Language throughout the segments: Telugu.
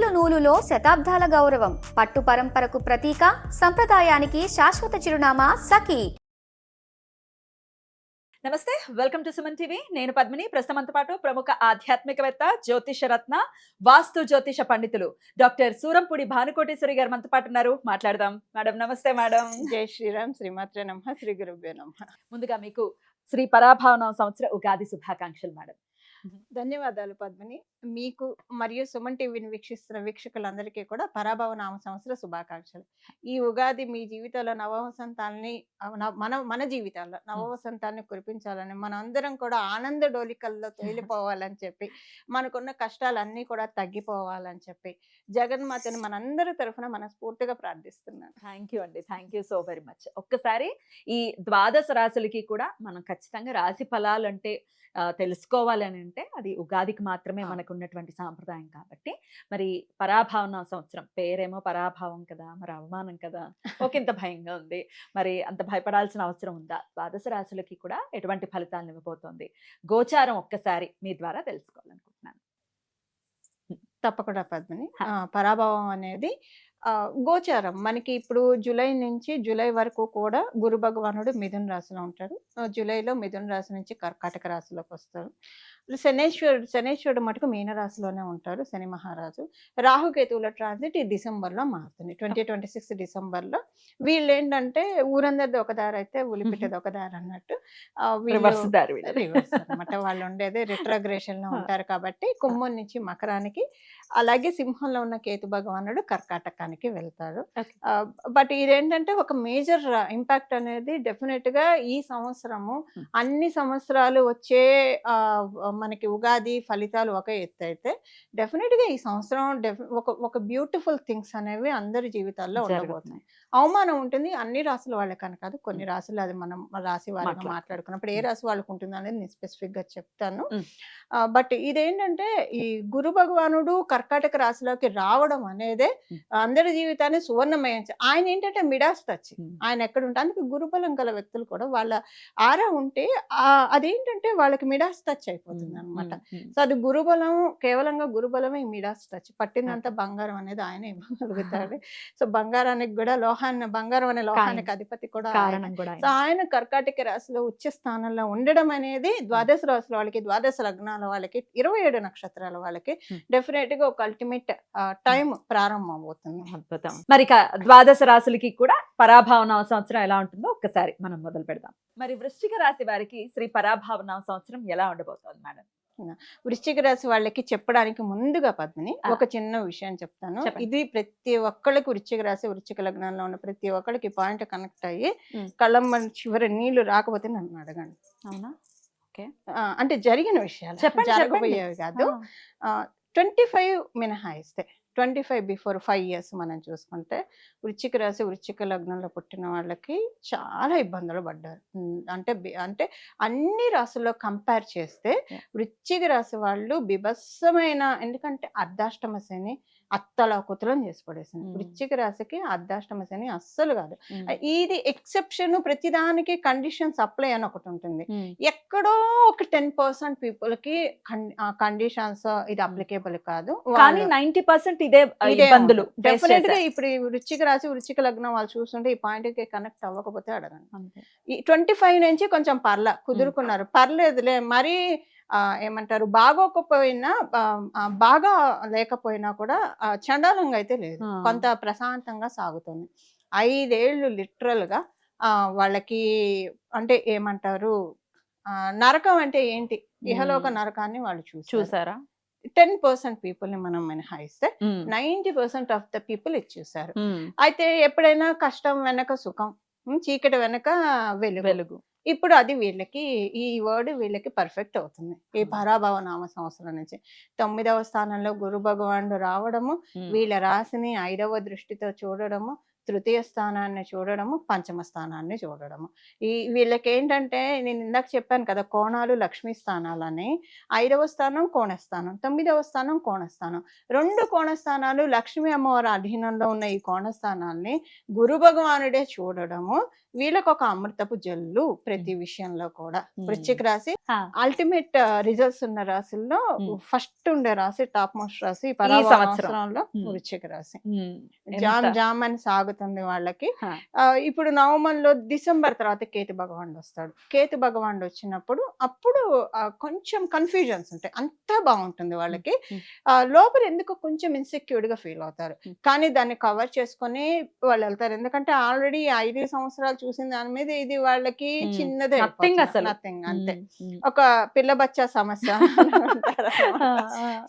నూలు నూలులో శతాబ్దాల గౌరవం, పట్టు పరంపరకు ప్రతీక, సంప్రదాయానికి శాశ్వత చిరునామా సఖీ. నమస్తే, వెల్కమ్ టు సుమన్ టీవీ. నేను పద్మిని. ప్రస్తుతంతో పాటు ప్రముఖ ఆధ్యాత్మికవేత్త, జ్యోతిష రత్న, వాస్తు జ్యోతిష పండితులు డాక్టర్ సూరంపూడి భానుకోటేశ్వరి గారు మనతో పాటు ఉన్నారు. మాట్లాడదాం. మేడం నమస్తే. మేడం జై శ్రీరామ్, శ్రీమాత్రే నమః, శ్రీ గురుభ్యో నమః. ముందుగా మీకు శ్రీ పరాభావన సంవత్సర ఉగాది శుభాకాంక్షలు మేడం. ధన్యవాదాలు పద్మిని. మీకు మరియు సుమన్ టీవీని వీక్షిస్తున్న వీక్షకులందరికీ కూడా పరాభవ నామ సంవత్సర శుభాకాంక్షలు. ఈ ఉగాది మీ జీవితంలో నవవసంతాలని మన జీవితాల్లో నవవసంతాన్ని కురిపించాలని, మన అందరం కూడా ఆనంద డోలికల్లో తేలిపోవాలని చెప్పి, మనకున్న కష్టాలన్నీ కూడా తగ్గిపోవాలని చెప్పి జగన్మాతని మనందరి తరఫున మనస్ఫూర్తిగా ప్రార్థిస్తున్నాను. థ్యాంక్ యూ అండి. Thank you so very much. ఒక్కసారి ఈ ద్వాదశ రాశులకి కూడా మనం ఖచ్చితంగా రాశి ఫలాలు అంటే తెలుసుకోవాలి అని అంటే అది ఉగాదికి మాత్రమే మనకు ఉన్నటువంటి సాంప్రదాయం. కాబట్టి మరి పరాభావన సంవత్సరం పేరేమో పరాభావం కదా, మరి అవమానం కదా, ఒకంత భయంగా ఉంది. మరి అంత భయపడాల్సిన అవసరం ఉందా? ద్వాదశ రాశులకి కూడా ఎటువంటి ఫలితాలను ఇవ్వబోతోంది? గోచారం ఒక్కసారి మీ ద్వారా తెలుసుకోవాలనుకుంటున్నాను. తప్పకుండా పద్మిని. పరాభవం అనేది గోచారం మనకి ఇప్పుడు జూలై నుంచి జూలై వరకు కూడా గురు భగవానుడు మిథున రాశిలో ఉంటాడు. జూలైలో మిథున రాశి నుంచి కర్కాటక రాశిలోకి వస్తారు. శనేశ్వరుడు మటుకు మీన రాశిలోనే ఉంటారు, శని మహారాజు. రాహుకేతువుల ట్రాన్సిట్ ఈ డిసెంబర్లో మారుతుంది, 2026 డిసెంబర్లో. వీళ్ళు ఏంటంటే ఊరందరిది ఒక దారి అయితే ఉలిపిట్టది ఒక దారి అన్నట్టు రివర్స్ అనమాట. వాళ్ళు ఉండేది రిట్రోగ్రేషన్ లో ఉంటారు కాబట్టి కుంభం నుంచి మకరానికి, అలాగే సింహంలో ఉన్న కేతు భగవానుడు కర్కాటకానికి వెళ్తాడు. బట్ ఇదేంటంటే ఒక మేజర్ ఇంపాక్ట్ అనేది డెఫినెట్ గా ఈ సంవత్సరము అన్ని సంవత్సరాలు వచ్చే మనకి ఉగాది ఫలితాలు ఒక ఎత్తు అయితే, డెఫినెట్ గా ఈ సంవత్సరం ఒక బ్యూటిఫుల్ థింగ్స్ అనేవి అందరి జీవితాల్లో ఉండబోతున్నాయి. అవమానం ఉంటుంది అన్ని రాసుల వాళ్ళకని కాదు, కొన్ని రాసులు అది మనం రాశి వారిగా మాట్లాడుకున్నప్పుడు ఏ రాశి వాళ్ళకు ఉంటుంది అనేది నేను స్పెసిఫిక్ గా చెప్తాను. బట్ ఇదేంటంటే ఈ గురు భగవానుడు కర్కాటక రాశిలోకి రావడం అనేదే అందరి జీవితాన్ని సువర్ణమయం. ఆయన ఏంటంటే మిడాస్ టచ్, ఆయన ఎక్కడ ఉంటే అందుకే గురుబలం గల వ్యక్తులు కూడా వాళ్ళ ఆరా ఉంటే అదేంటంటే వాళ్ళకి మిడాస్ టచ్ అయిపోతుంది అనమాట. సో అది గురుబలం, కేవలంగా గురుబలమే మిడాస్ టచ్. పట్టినంత బంగారం అనేది ఆయన ఇవ్వగలుగుతాడు. సో బంగారానికి కూడా బంగారం అనే లోహానికి అధిపతి కూడా. సో ఆయన కర్కాటక రాశిలో ఉచ్చ స్థానంలో ఉండడం అనేది ద్వాదశ రాశుల వాళ్ళకి, ద్వాదశ లగ్నాల వాళ్ళకి, 27 నక్షత్రాల వాళ్ళకి డెఫినెట్ గా ఒక అల్టిమేట్ టైం ప్రారంభం అవుతుంది. అద్భుతం. మరి ద్వాదశ రాశులకి కూడా పరాభావన సంవత్సరం ఎలా ఉంటుందో ఒక్కసారి మనం మొదలు పెడదాం. మరి వృశ్చిక రాశి వారికి శ్రీ పరాభావన సంవత్సరం ఎలా ఉండబోతోంది మేడం? వృశ్చిక రాశి వాళ్ళకి చెప్పడానికి ముందుగా పద్మిని ఒక చిన్న విషయం చెప్తాను. ఇది ప్రతి ఒక్కళ్ళకి వృశ్చిక రాశి, వృశ్చిక లగ్నంలో ఉన్న ప్రతి ఒక్కళ్ళకి పాయింట్ కనెక్ట్ అయ్యి కళ్ళమ్మ చివరి నీళ్లు రాకపోతే నన్ను అడగండి. అవునా? అంటే జరిగిన విషయాలు, జరగబోయేవి కాదు. 25 మినహాయిస్తే 25 బిఫోర్ 5 ఇయర్స్ మనం చూసుకుంటే వృశ్చిక రాశి, వృశ్చిక లగ్నంలో పుట్టిన వాళ్ళకి చాలా ఇబ్బందులు పడ్డారు. అంటే అన్ని రాశుల్లో కంపేర్ చేస్తే వృశ్చిక రాశి వాళ్ళు బిభత్సమైన, ఎందుకంటే అర్ధాష్టమ శని అత్తలాకుతలం చేసి పడేసింది. వృశ్చిక రాశికి అర్ధాష్టమ శని అస్సలు కాదు. ఇది ఎక్సెప్షన్, ప్రతిదానికి కండిషన్స్ అప్లై అని ఒకటి ఉంటుంది. ఎక్కడో ఒక 10% పీపుల్ కి కండిషన్స్ ఇది అప్లికేబుల్ కాదు, కానీ 90% ఇదే ఇబ్బందులు డెఫినెట్ గా. ఇప్పుడు వృశ్చిక రాశి, వృశ్చిక లగ్నం వాళ్ళు చూస్తుంటే ఈ పాయింట్ కి కనెక్ట్ అవ్వకపోతే అడగండి. ఈ 25 నుంచి కొంచెం కుదురుకున్నారు, పర్లేదులే, మరి ఏమంటారు, బాగోకపోయినా బాగా లేకపోయినా కూడా చండాలంగా అయితే లేదు, కొంత ప్రశాంతంగా సాగుతుంది. 5 ఏళ్ళు లిటరల్ గా వాళ్ళకి అంటే ఏమంటారు, నరకం అంటే ఏంటి, ఇహలోక నరకాన్ని వాళ్ళు చూసారా. 10% పీపుల్ ని మనం మినహాయిస్తే 90% ఆఫ్ ద పీపుల్ ఇది చూసారు. అయితే ఎప్పుడైనా కష్టం వెనక సుఖం, చీకటి వెనక వెలుగు. ఇప్పుడు అది వీళ్ళకి, ఈ వర్డ్ వీళ్ళకి పర్ఫెక్ట్ అవుతుంది ఈ పరాభవ నామ సంవత్సరం నుంచి. 9వ స్థానంలో గురు భగవానుడు రావడము, వీళ్ళ రాశిని 5వ దృష్టితో చూడడము, తృతీయ స్థానాన్ని చూడడము, పంచమ స్థానాన్ని చూడడము. వీళ్ళకి ఏంటంటే నేను ఇందాక చెప్పాను కదా, కోణాలు లక్ష్మీ స్థానాలని. 5వ స్థానం కోణస్థానం, 9వ స్థానం కోణస్థానం. 2 కోణస్థానాలు లక్ష్మీ అమ్మవారి అధీనంలో ఉన్న ఈ కోణస్థానాల్ని గురు భగవానుడే చూడడము వీళ్ళకి ఒక అమృతపు జల్లు ప్రతి విషయంలో కూడా. వృశ్చిక రాశి అల్టిమేట్ రిజల్ట్స్ ఉన్న రాశుల్లో ఫస్ట్ ఉండే రాశి, టాప్ మోస్ట్ రాశి సంవత్సరంలో వృశ్చిక రాశి. జామ్ అని సాగుతుంది వాళ్ళకి. ఇప్పుడు నవంబర్లో డిసెంబర్ తర్వాత కేతు భగవానుడు వస్తాడు. కేతు భగవానుడు వచ్చినప్పుడు అప్పుడు కొంచెం కన్ఫ్యూజన్స్ ఉంటాయి. అంతా బాగుంటుంది వాళ్ళకి. లోపల ఎందుకు కొంచెం ఇన్సెక్యూర్డ్ గా ఫీల్ అవుతారు, కానీ దాన్ని కవర్ చేసుకొని వాళ్ళు వెళ్తారు. ఎందుకంటే ఆల్రెడీ 5 సంవత్సరాలు చూసిన దాని మీద ఇది వాళ్ళకి చిన్నదే, నథింగ్, అంతే. ఒక పిల్ల బచ్చా సమస్య.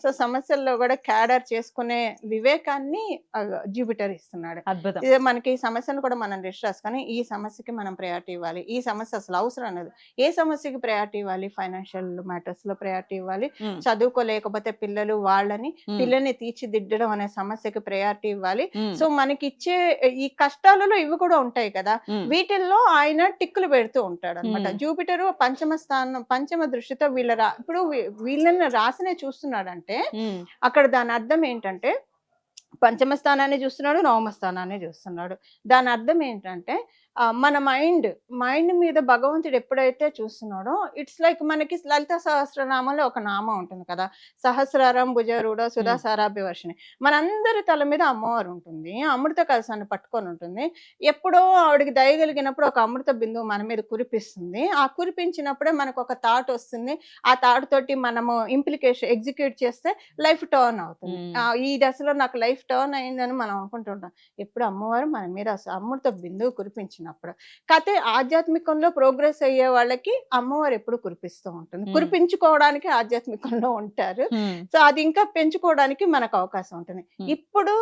సో సమస్యల్లో కూడా క్యాడర్ చేసుకునే వివేకాన్ని జూపిటర్ ఇస్తున్నాడు. ఇదే మనకి సమస్యను కూడా మనం డిస్ట్రాస్, కానీ ఈ సమస్యకి మనం ప్రయారిటీ ఇవ్వాలి, ఈ సమస్య అసలు అవసరం అనేది. ఏ సమస్యకి ప్రయారిటీ ఇవ్వాలి? ఫైనాన్షియల్ మ్యాటర్స్ లో ప్రయారిటీ ఇవ్వాలి. చదువుకోలేకపోతే పిల్లల్ని తీర్చిదిద్దడం అనే సమస్యకి ప్రయారిటీ ఇవ్వాలి. సో మనకి ఇచ్చే ఈ కష్టాలలో ఇవి కూడా ఉంటాయి కదా, వీటిల్లో ఆయన టిక్కులు పెడుతూ ఉంటాడు అనమాట. జూపిటర్ పంచమ దృష్టితో ఇప్పుడు వీళ్ళని రాసినే చూస్తున్నాడంటే అక్కడ దాని అర్థం ఏంటంటే పంచమ స్థానాన్ని చూస్తున్నాడు, నవమ స్థానాన్ని చూస్తున్నాడు. దాని అర్థం ఏంటంటే మన మైండ్ మీద భగవంతుడు ఎప్పుడైతే చూస్తున్నాడో, ఇట్స్ లైక్ మనకి లలిత సహస్రనామంలో ఒక నామం ఉంటుంది కదా, సహస్రారం భుజరూఢ సుధాసారాభివర్షిణి. మనందరి తల మీద అమ్మవారు ఉంటుంది, అమృత కలశాన్ని పట్టుకొని ఉంటుంది. ఎప్పుడో ఆవిడకి దయగలిగినప్పుడు ఒక అమృత బిందువు మన మీద కురిపిస్తుంది. ఆ కురిపించినప్పుడే మనకు ఒక థాట్ వస్తుంది. ఆ థాట్ తోటి మనము ఎగ్జిక్యూట్ చేస్తే లైఫ్ టర్న్ అవుతుంది. ఈ దశలో నాకు లైఫ్ టర్న్ అయిందని మనం అనుకుంటుంటాం. ఎప్పుడు అమ్మవారు మన మీద అమృత బిందువు కురిపించినప్పుడు. కాకపోతే ఆధ్యాత్మికంలో ప్రోగ్రెస్ అయ్యే వాళ్ళకి అమ్మవారు ఎప్పుడు కురిపిస్తూ ఉంటుంది. కురిపించుకోవడానికి ఆధ్యాత్మికంలో ఉంటారు. సో అది ఇంకా పెంచుకోవడానికి మనకు అవకాశం ఉంటుంది. ఇప్పుడు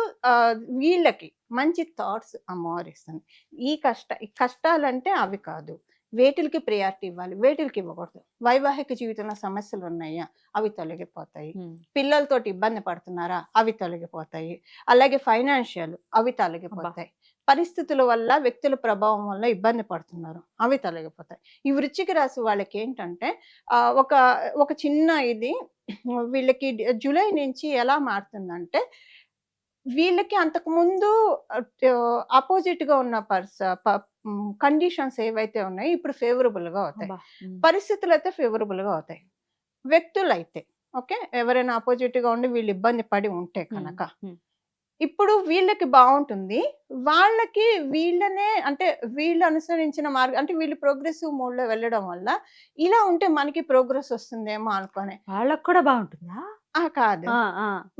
వీళ్ళకి మంచి థాట్స్ అమ్మవారు ఇస్తుంది. ఈ కష్టాలంటే అవి కాదు, వేటికి ప్రియారిటీ ఇవ్వాలి, వేటికి ఇవ్వకూడదు. వైవాహిక జీవితంలో సమస్యలు ఉన్నాయా, అవి తొలగిపోతాయి. పిల్లలతోటి ఇబ్బంది పడుతున్నారా, అవి తొలగిపోతాయి. అలాగే ఫైనాన్షియల్, అవి తొలగిపోతాయి. పరిస్థితుల వల్ల, వ్యక్తుల ప్రభావం వల్ల ఇబ్బంది పడుతున్నారు, అవి తొలగిపోతాయి. ఈ వృశ్చిక రాశి వాళ్ళకి ఏంటంటే ఒక చిన్న ఇది వీళ్ళకి జూలై నుంచి ఎలా మారుతుందంటే, వీళ్ళకి అంతకుముందు ఆపోజిట్ గా ఉన్న కండిషన్స్ ఏవైతే ఉన్నాయో ఇప్పుడు ఫేవరబుల్ గా అవుతాయి. పరిస్థితులు అయితే ఫేవరబుల్ గా అవుతాయి. వ్యక్తులు అయితే ఓకే, ఎవరైనా ఆపోజిట్ గా ఉండి వీళ్ళు ఇబ్బంది పడి ఉంటే కనుక ఇప్పుడు వీళ్ళకి బాగుంటుంది. వాళ్ళకి వీళ్ళు అనుసరించిన మార్గం అంటే వీళ్ళు ప్రోగ్రెసివ్ మోడ్ లో వెళ్ళడం వల్ల ఇలా ఉంటే మనకి ప్రోగ్రెస్ వస్తుందేమో అనుకోని వాళ్ళకి కూడా బాగుంటుందా? కాదు,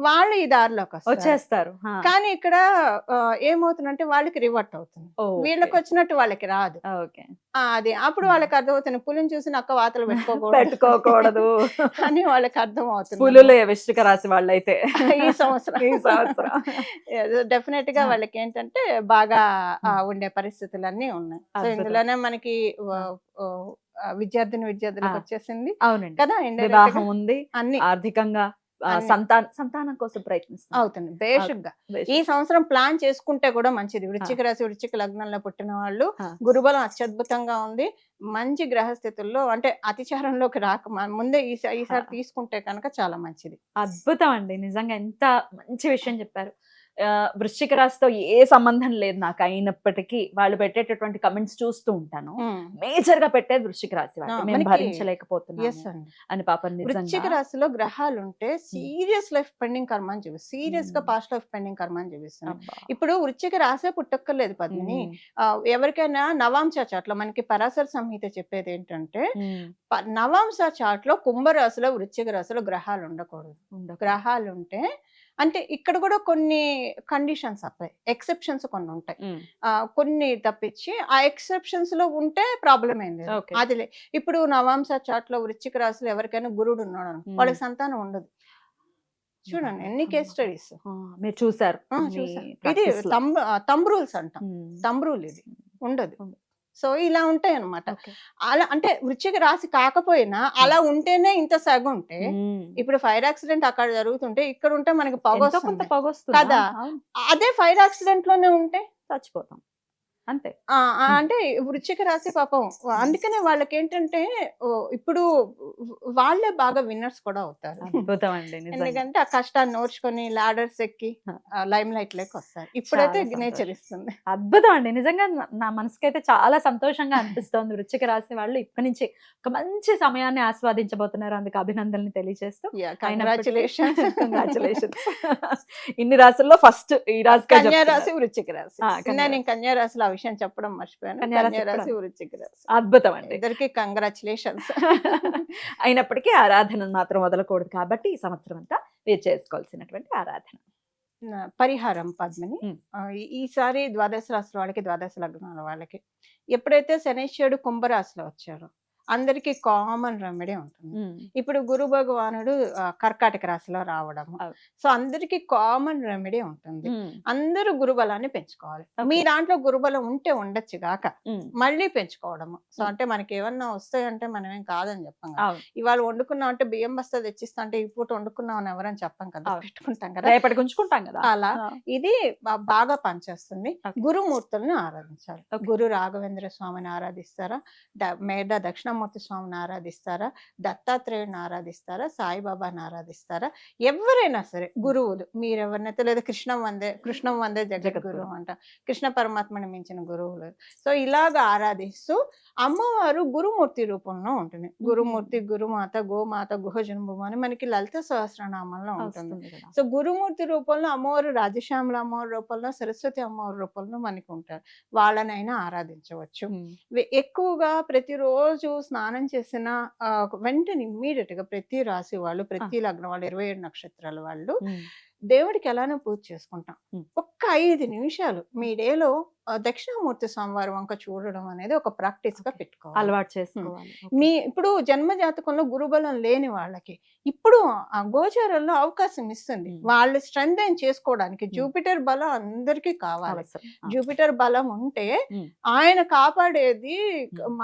వాళ్ళు ఈ దారిలోకి వచ్చేస్తారు. కానీ ఇక్కడ ఏమవుతుందంటే వాళ్ళకి రివర్ట్ అవుతుంది. వీళ్ళకి వచ్చినట్టు వాళ్ళకి రాదు. అది అప్పుడు వాళ్ళకి అర్థమవుతుంది, పులిని చూసి నక్క వాతలు పెట్టుకోకూడదు అని వాళ్ళకి అర్థం అవుతుంది. పులులే వృశ్చిక రాశి వాళ్ళైతే ఈ సంవత్సరం డెఫినెట్ గా వాళ్ళకి ఏంటంటే బాగా ఉండే పరిస్థితులన్నీ ఉన్నాయి. సో ఇందులోనే మనకి విద్యార్థులకు వచ్చేసింది కదా, వివాహం ఉంది, అన్ని ఆర్థికంగా సంతానం కోసం ప్రయత్నిస్తుంది అవుతుంది. బేసిక్ గా ఈ సంవత్సరం ప్లాన్ చేసుకుంటే కూడా మంచిది. వృశ్చిక రాశి, వృశ్చిక లగ్నంలో పుట్టిన వాళ్ళు గురుబలం అత్యద్భుతంగా ఉంది. మంచి గ్రహస్థితుల్లో అంటే అతిచారంలోకి రాక ముందే ఈసారి తీసుకుంటే కనుక చాలా మంచిది. అద్భుతం అండి, నిజంగా ఎంత మంచి విషయం చెప్పారు. వృశ్చిక రాశితో ఏ సంబంధం లేదు నాకు, అయినప్పటికీ వాళ్ళు పెట్టేటటువంటి కమెంట్స్ చూస్తూ ఉంటాను. మేజర్ గా పెట్టేది వృశ్చిక రాశి వాళ్ళు, మేము భరించలేకపోతున్నాం అని. పాపం వృశ్చిక రాశిలో గ్రహాలు ఉంటే సీరియస్ లైఫ్ పెండింగ్ కర్మని చూపిస్తుంది, సీరియస్ గా పాస్ట్ లైఫ్ పెండింగ్ కర్మని చూపిస్తుంది. ఇప్పుడు వృశ్చిక రాశే పుట్టక్కర్లేదు పద్మిని. ఎవరికైనా నవాంశ చాట్ లో మనకి పరాశర సంహిత చెప్పేది ఏంటంటే, నవాంశ చాట్ లో కుంభరాశిలో, వృశ్చిక రాశిలో గ్రహాలు ఉండకూడదు. గ్రహాలు ఉంటే అంటే ఇక్కడ కూడా కొన్ని కండిషన్స్ అప్లై, ఎక్సెప్షన్స్ కొన్ని ఉంటాయి, కొన్ని తప్పించి ఆ ఎక్సెప్షన్స్ లో ఉంటే ప్రాబ్లం ఏం లేదు. అది ఇప్పుడు నవాంశ చాట్ లో వృశ్చిక రాశిలో ఎవరికైనా గురుడు ఉన్నాడు, వాళ్ళకి సంతానం ఉండదు. చూడండి ఎన్ని కేస్ స్టడీస్ మీరు చూసారు. ఇది తంబ్ రూల్స్ అంటాం, తంబ్ రూల్ ఇది ఉండదు. సో ఇలా ఉంటాయి అనమాట. అలా అంటే వృశ్చిక రాశి కాకపోయినా అలా ఉంటేనే ఇంత సగం ఉంటే, ఇప్పుడు ఫైర్ యాక్సిడెంట్ అక్కడ జరుగుతుంటే ఇక్కడ ఉంటే మనకి పొగ వస్తుంది కదా, అదే ఫైర్ యాక్సిడెంట్ లోనే ఉంటే చచ్చిపోతాం అంతే. అంటే వృశ్చిక రాశి పాపం అందుకనే వాళ్ళకి ఏంటంటే ఇప్పుడు వాళ్ళే బాగా విన్నర్స్ కూడా అవుతారు. అద్భుతం అండి నిజంగా. ఎందుకంటే ఆ కష్టాన్ని ఓర్చుకొని లాడర్స్ ఎక్కి లైమ్ లైట్ లోకి వస్తారు. ఇప్పుడైతే చాలా నేచర్ సంతోషం. ఇస్తుంది. అద్భుతం అండి నిజంగా. నా మనసుకైతే చాలా సంతోషంగా అనిపిస్తోంది. వృశ్చిక రాశి వాళ్ళు ఇప్పటి నుంచి ఒక మంచి సమయాన్ని ఆస్వాదించబోతున్నారు. అందుకు అభినందనలు తెలియజేస్తూ కంగ్రాచులేషన్స్. కంగ్రాచులేషన్స్. ఇన్ని రాశుల్లో ఫస్ట్ ఈ రాశి కన్యా రాశి వృశ్చిక రాశి. కన్యా నేను కన్యా రాశిలో ఆ విషయం చెప్పడం మర్చిపోయాను. కన్యా రాశి కన్యా రాశి చెప్పడం. వృశ్చిక రాశి అద్భుతం అండి. ఇద్దరికి కంగ్రాచులేషన్స్. అయినప్పటికీ ఆరాధన మాత్రం వదలకూడదు కాబట్టి ఈ సంవత్సరం అంతా మీరు చేసుకోవాల్సినటువంటి ఆరాధన. పరిహారం పద్మిని. ఉమ్. ఈసారి ద్వాదశ రాశుల వాళ్ళకి, ద్వాదశ లగ్నాల వాళ్ళకి ఎప్పుడైతే శనైశ్వరుడు కుంభరాశిలో వచ్చారో అందరికి కామన్ రెమెడీ ఉంటుంది. ఇప్పుడు గురు భగవానుడు కర్కాటక రాశిలో రావడము, అవును. సో అందరికి కామన్ రెమెడీ ఉంటుంది. అందరూ గురుబలాన్ని పెంచుకోవాలి. మీ దాంట్లో గురుబలం ఉంటే ఉండొచ్చు గాక మళ్ళీ పెంచుకోవడము. సో అంటే మనకి ఏమన్నా వస్తాయంటే మనం ఏం కాదని చెప్పాం కదా. ఇవాళ వండుకున్నాం అంటే బియ్యం బస్తా తెచ్చిస్తా అంటే ఈ పూట వండుకున్నాం అని ఎవరని చెప్పాం కదా, అవును. పెట్టుకుంటాం కదా, రేపటికి ఉంచుకుంటాం కదా. అలా ఇది బాగా పనిచేస్తుంది. Okay. గురుమూర్తులను ఆరాధించాలి. Okay. గురు రాఘవేంద్ర స్వామిని ఆరాధిస్తారా, మేధ దక్షిణామూర్తి స్వామిని ఆరాధిస్తారా, దత్తాత్రేయుని ఆరాధిస్తారా, సాయిబాబాని ఆరాధిస్తారా, ఎవరైనా సరే గురువులు మీరు ఎవరినైతే, లేదా కృష్ణం వందే జగద్గురు అంట, కృష్ణ పరమాత్మని మించిన గురువులు. సో ఇలాగ ఆరాధిస్తూ అమ్మవారు గురుమూర్తి రూపంలో ఉంటుంది. గురుమూర్తి, గురుమాత, గోమాత, గుహజన్మభూమి అని మనకి లలిత సహస్రనామంలో ఉంటుంది. సో గురుమూర్తి రూపంలో అమ్మవారు రాజశ్యామల అమ్మవారి రూపంలో, సరస్వతి అమ్మవారి రూపంలో మనకి ఉంటారు. వాళ్ళనైనా ఆరాధించవచ్చు. ఎక్కువగా ప్రతిరోజు స్నానం చేసిన వెంటనే ఇమ్మీడియట్ గా ప్రతి రాశి వాళ్ళు, ప్రతి లగ్నం వాళ్ళు, 27 నక్షత్రాల వాళ్ళు దేవుడికి ఎలానో పూజ చేసుకుంటాం. ఒక్క 5 నిమిషాలు మీ డేలో దక్షిణామూర్తి స్వామివారి వంక చూడడం అనేది ఒక ప్రాక్టీస్ గా పెట్టుకోవాలి, అలవాటు చేసుకోవాలి. ఇప్పుడు జన్మ జాతకంలో గురుబలం లేని వాళ్ళకి ఇప్పుడు ఆ గోచారంలో అవకాశం ఇస్తుంది వాళ్ళు స్ట్రెంగ్ చేసుకోవడానికి. జూపిటర్ బలం అందరికీ కావాలి. జూపిటర్ బలం ఉంటే ఆయన కాపాడేది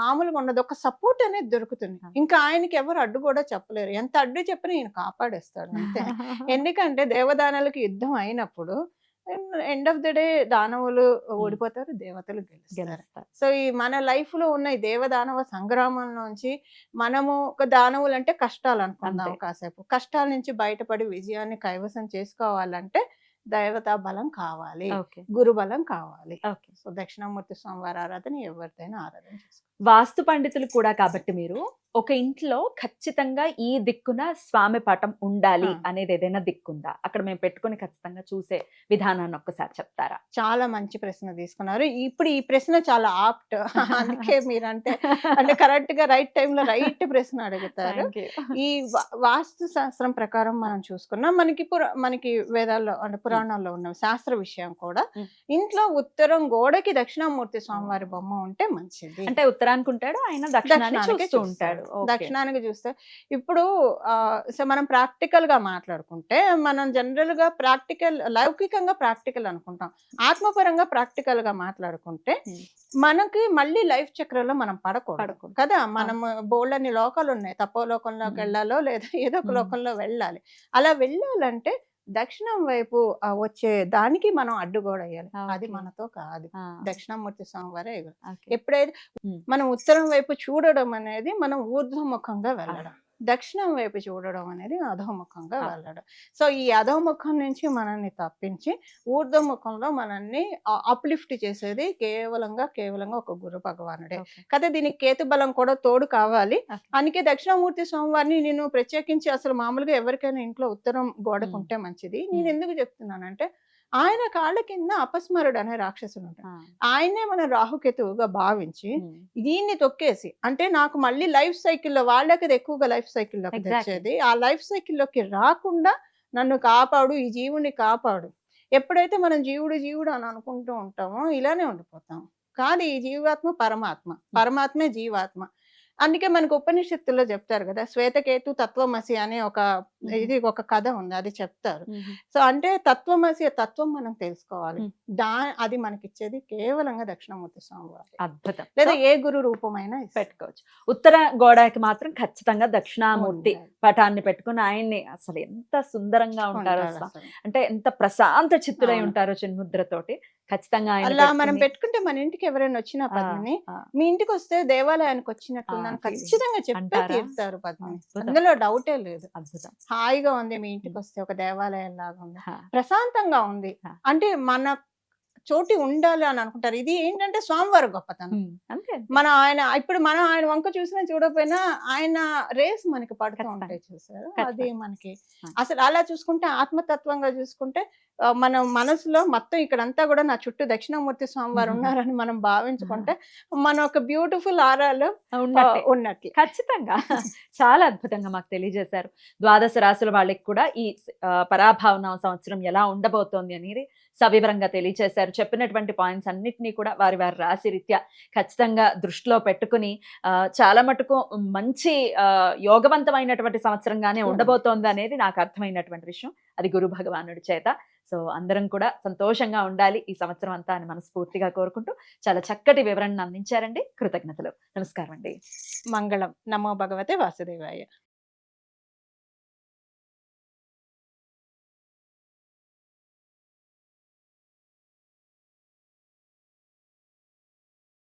మామూలుగా ఉండదు, ఒక సపోర్ట్ అనేది దొరుకుతుంది. ఇంకా ఆయనకి ఎవరు అడ్డు కూడా చెప్పలేరు, ఎంత అడ్డు చెప్పినా ఈయన కాపాడేస్తాడు అంతే. ఎందుకంటే దేవదానాలకు యుద్ధం అయినప్పుడు ఎండ్ ఆఫ్ ద డే దానవులు ఓడిపోతారు, దేవతలు గెలుస్తారు. సో ఈ మన లైఫ్ లో ఉన్న ఈ దేవదానవ సంగ్రామం నుంచి మనము ఒక దానవులు అంటే కష్టాలు అనుకుందాం కాసేపు, కష్టాల నుంచి బయటపడి విజయాన్ని కైవసం చేసుకోవాలంటే దేవతా బలం కావాలి, గురు బలం కావాలి. సో దక్షిణామూర్తి స్వామివారి ఆరాధన ఎవరిదైనా ఆరాధన చేసుకోవాలి. వాస్తు పండితులు కూడా కాబట్టి మీరు ఒక ఇంట్లో ఖచ్చితంగా ఈ దిక్కున స్వామి పటం ఉండాలి అనేది ఏదైనా దిక్కుందా? అక్కడ మేము పెట్టుకుని ఖచ్చితంగా చూసే విధానాన్ని ఒక్కసారి చెప్తారా? చాలా మంచి ప్రశ్న తీసుకున్నారు. ఇప్పుడు ఈ ప్రశ్న చాలా ఆప్ట్, అందుకే మీరంటే అంటే కరెక్ట్ గా రైట్ టైంలో రైట్ ప్రశ్న అడుగుతారు. ఈ వాస్తు శాస్త్రం ప్రకారం మనం చూసుకున్నాం, మనకి వేదాల్లో అంటే పురాణాల్లో ఉన్న శాస్త్ర విషయం కూడా ఇంట్లో ఉత్తరం గోడకి దక్షిణామూర్తి స్వామివారి బొమ్మ ఉంటే మంచిది. అంటే ఉత్తరానికి ఉంటాడు ఆయన, దక్షిణానికి చూస్తూ ఉంటాడు. దక్షిణానికి చూస్తే ఇప్పుడు మనం ప్రాక్టికల్ గా మాట్లాడుకుంటే మనం జనరల్ గా లౌకికంగా ప్రాక్టికల్ అనుకుంటాం. ఆత్మపరంగా ప్రాక్టికల్ గా మాట్లాడుకుంటే మనకి మళ్ళీ లైఫ్ చక్రంలో మనం పడకూడదు కదా. మనం బోల్డని లోకాలు ఉన్నాయి, తపోలోకంలోకి వెళ్ళాలో లేదా ఏదో ఒక లోకంలో వెళ్ళాలి. అలా వెళ్ళాలంటే దక్షిణం వైపు వచ్చే దానికి మనం అడ్డుగోడయ్యాలి, అది మనతో కాదు. దక్షిణామూర్తి స్వామివారే. ఎప్పుడైతే మనం ఉత్తరం వైపు చూడడం అనేది మనం ఊర్ధ్వముఖంగా వెళ్ళడం, దక్షిణం వైపు చూడడం అనేది అధోముఖంగా వెళ్ళడం. సో ఈ అధోముఖం నుంచి మనల్ని తప్పించి ఊర్ధ్వముఖంలో మనల్ని అప్లిఫ్ట్ చేసేది కేవలంగా ఒక గురు భగవానుడే కదా. దీనికి కేతు బలం కూడా తోడు కావాలి. అందుకే దక్షిణామూర్తి స్వామివారిని నేను ప్రత్యేకించి అసలు మామూలుగా ఎవరికైనా ఇంట్లో ఉత్తరం గోడకుంటే మంచిది. నేను ఎందుకు చెప్తున్నానంటే ఆయన కాళ్ళ కింద అపస్మరుడు అనే రాక్షసుడు ఉంటాడు. ఆయనే మన రాహుకేతువుగా భావించి దీన్ని తొక్కేసి, అంటే నాకు మళ్ళీ లైఫ్ సైకిల్లో వాళ్ళకి ఎక్కువగా లైఫ్ సైకిల్లోకి తెచ్చేది, ఆ లైఫ్ సైకిల్లోకి రాకుండా నన్ను కాపాడు, ఈ జీవుని కాపాడు. ఎప్పుడైతే మనం జీవుడు అని అనుకుంటూ ఉంటామో ఇలానే ఉండిపోతాం. కాదు, ఈ జీవాత్మ పరమాత్మే జీవాత్మ. అందుకే మనకు ఉపనిషత్తుల్లో చెప్తారు కదా, శ్వేతకేతు తత్వమసి అనే ఒక ఇది ఒక కథ ఉంది, అది చెప్తారు. సో అంటే తత్వమసి తత్వం మనం తెలుసుకోవాలి. అది మనకిచ్చేది కేవలంగా దక్షిణామూర్తి స్వామి వారు, అద్భుతం. లేదా ఏ గురు రూపమైనా పెట్టుకోవచ్చు. ఉత్తర గోడకి మాత్రం ఖచ్చితంగా దక్షిణామూర్తి పటాన్ని పెట్టుకుని ఆయన్ని అసలు ఎంత సుందరంగా ఉంటారో అసలు. అంటే ఎంత ప్రశాంత చిత్తులై ఉంటారో చిన్ముద్రతోటి. ఖచ్చితంగా ఆయన అలా మనం పెట్టుకుంటే మన ఇంటికి ఎవరైనా వచ్చినా పద్మిని, మీ ఇంటికి వస్తే దేవాలయానికి వచ్చినట్టుందని ఖచ్చితంగా చెప్పే తీరుతారు పద్మిని, అందులో డౌటే లేదు. అద్భుతం. హాయిగా ఉంది, మీ ఇంటికి వస్తే ఒక దేవాలయం లాగా ఉంది, ప్రశాంతంగా ఉంది. అంటే మన చోటి ఉండాలి అని అనుకుంటారు. ఇది ఏంటంటే స్వామివారి గొప్పతనం. అంతే. మనం ఆయన వంక చూసినా చూడకపోయినా ఆయన రేస్ మనకి పడుతూ ఉంటాయి, చూసారు. అది మనకి అసలు అలా చూసుకుంటే, ఆత్మతత్వంగా చూసుకుంటే మన మనసులో మొత్తం ఇక్కడంతా కూడా నా చుట్టూ దక్షిణామూర్తి స్వామివారు ఉన్నారని మనం భావించుకుంటే మన ఒక బ్యూటిఫుల్ ఆరాలో ఉన్నట్లు. ఖచ్చితంగా చాలా అద్భుతంగా మాకు తెలియజేశారు. ద్వాదశ రాశుల వాళ్ళకి కూడా ఈ పరాభావన సంవత్సరం ఎలా ఉండబోతోంది అనేది సవివరంగా తెలియజేశారు. చెప్పినటువంటి పాయింట్స్ అన్నిటినీ కూడా వారి వారి రాశి రీత్యా ఖచ్చితంగా దృష్టిలో పెట్టుకుని చాలా మటుకు మంచి యోగవంతమైనటువంటి సంవత్సరంగానే ఉండబోతోంది అనేది నాకు అర్థమైనటువంటి విషయం. అది గురు భగవానుడి చేత. సో అందరం కూడా సంతోషంగా ఉండాలి ఈ సంవత్సరం అంతా అని మనస్ఫూర్తిగా కోరుకుంటూ చాలా చక్కటి వివరణ అందించారండి. కృతజ్ఞతలు. నమస్కారం అండి. మంగళం. నమో భగవతే వాసుదేవాయ.